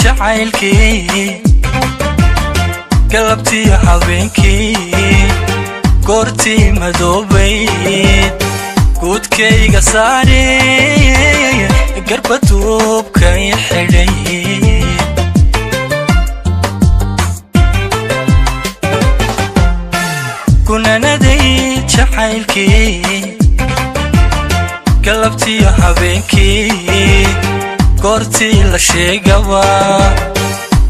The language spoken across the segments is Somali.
jacaylkii galabtii habeenkii goortii madoobayd guudkayga saarey garbaduubka i xidhay gunaanaday jacaylkii galabtii habeenkii goortii la sheegaba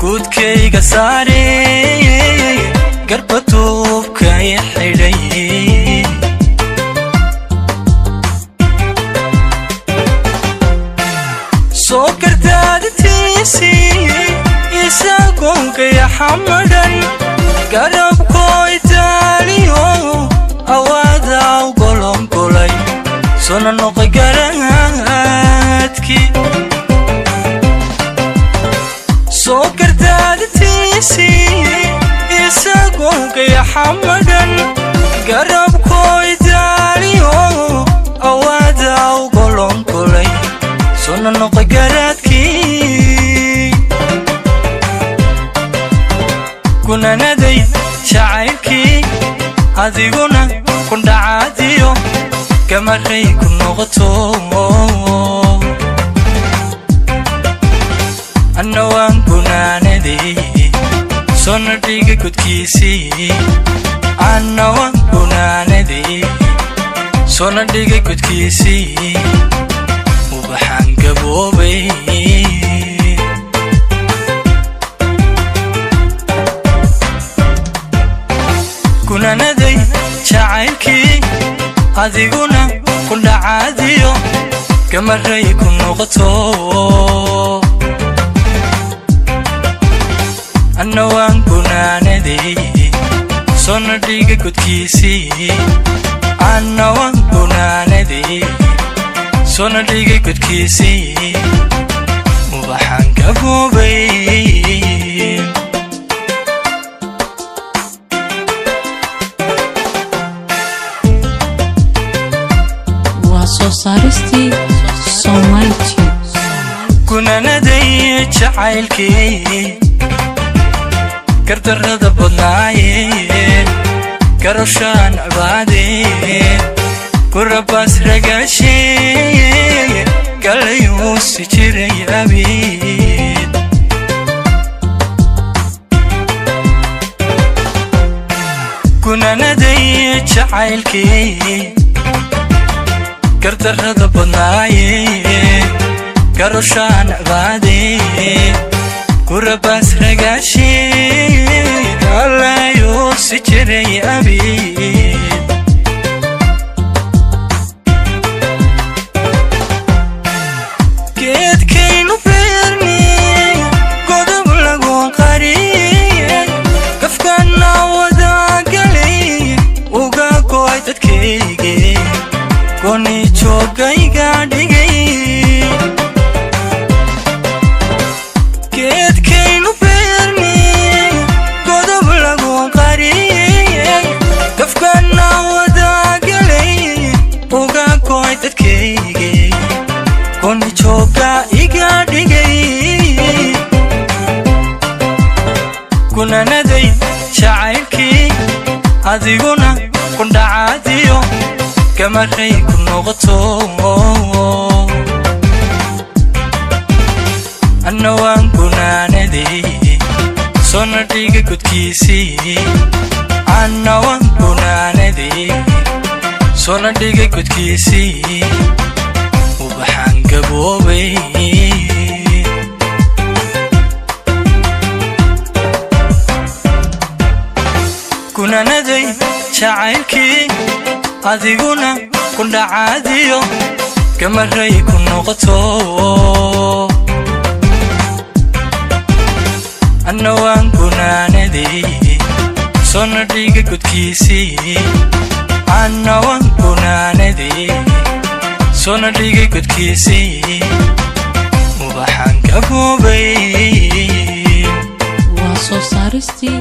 guudkayga saarey garbaduubka i xidhay soo gardaadatiisii isagoongaya xamadan garabkoo itaaliyo awaada u golongolay sona noqoy garaadkii soo gardaadatiisii isagoongaya xamadan garabkoo itaaliyo awaada u golongolay sona noqoy garaadkii gunaanaday jacaylkii adiguna kundhacaadiyo gamaray ku noqoto anna waan gunaanaday sona dhiga gudkiisii anna waan gunaanaday sona dhiga gudkiisii ubaxaan gaboobay gunaanaday jacaylkii adiguna kundhacaadiyo gamaray ku noqoto anna waan gunaanaday sona dhiga gudkiisii anna waan gunaanaday sona dhiga gudkiisii ubaxaan gaboobay Soosaristii Soomaalitii gunaanaday jacaylkii gardarrada badnaayee garashaan cibaadee gurabaas ragaashee galayuu si jiray abiid gunaanaday jacaylkii gardarrada badnaayee garashaan cibaadee gurabaas ragaashee galayuu si jiray abiid geedkaynu beernay godob lagu qariyey gafkana wadagalay uga go'ay dadkaygii gooni joogayga dhigay geedkaynu beernay godob lagu qariyey gafkana wadagalay uga go'ay dadkaygii gooni jooga iga dhigay gunaanaday jacaylkii adiguna kundhacaadiyo gamaray ku noqoto anna waan gunaanaday sona dhiga gudkiisii anna waan gunaanaday sona dhiga gudkiisii ubaxaan gaboobay gunaanaday jacaylkii adiguna kundhacaadiyo gamaray ku noqoto anna waan gunaanaday sona dhiga gudkiisii anna waan gunaanaday sona dhiga gudkiisii ubaxaan gaboobay waa soosaristii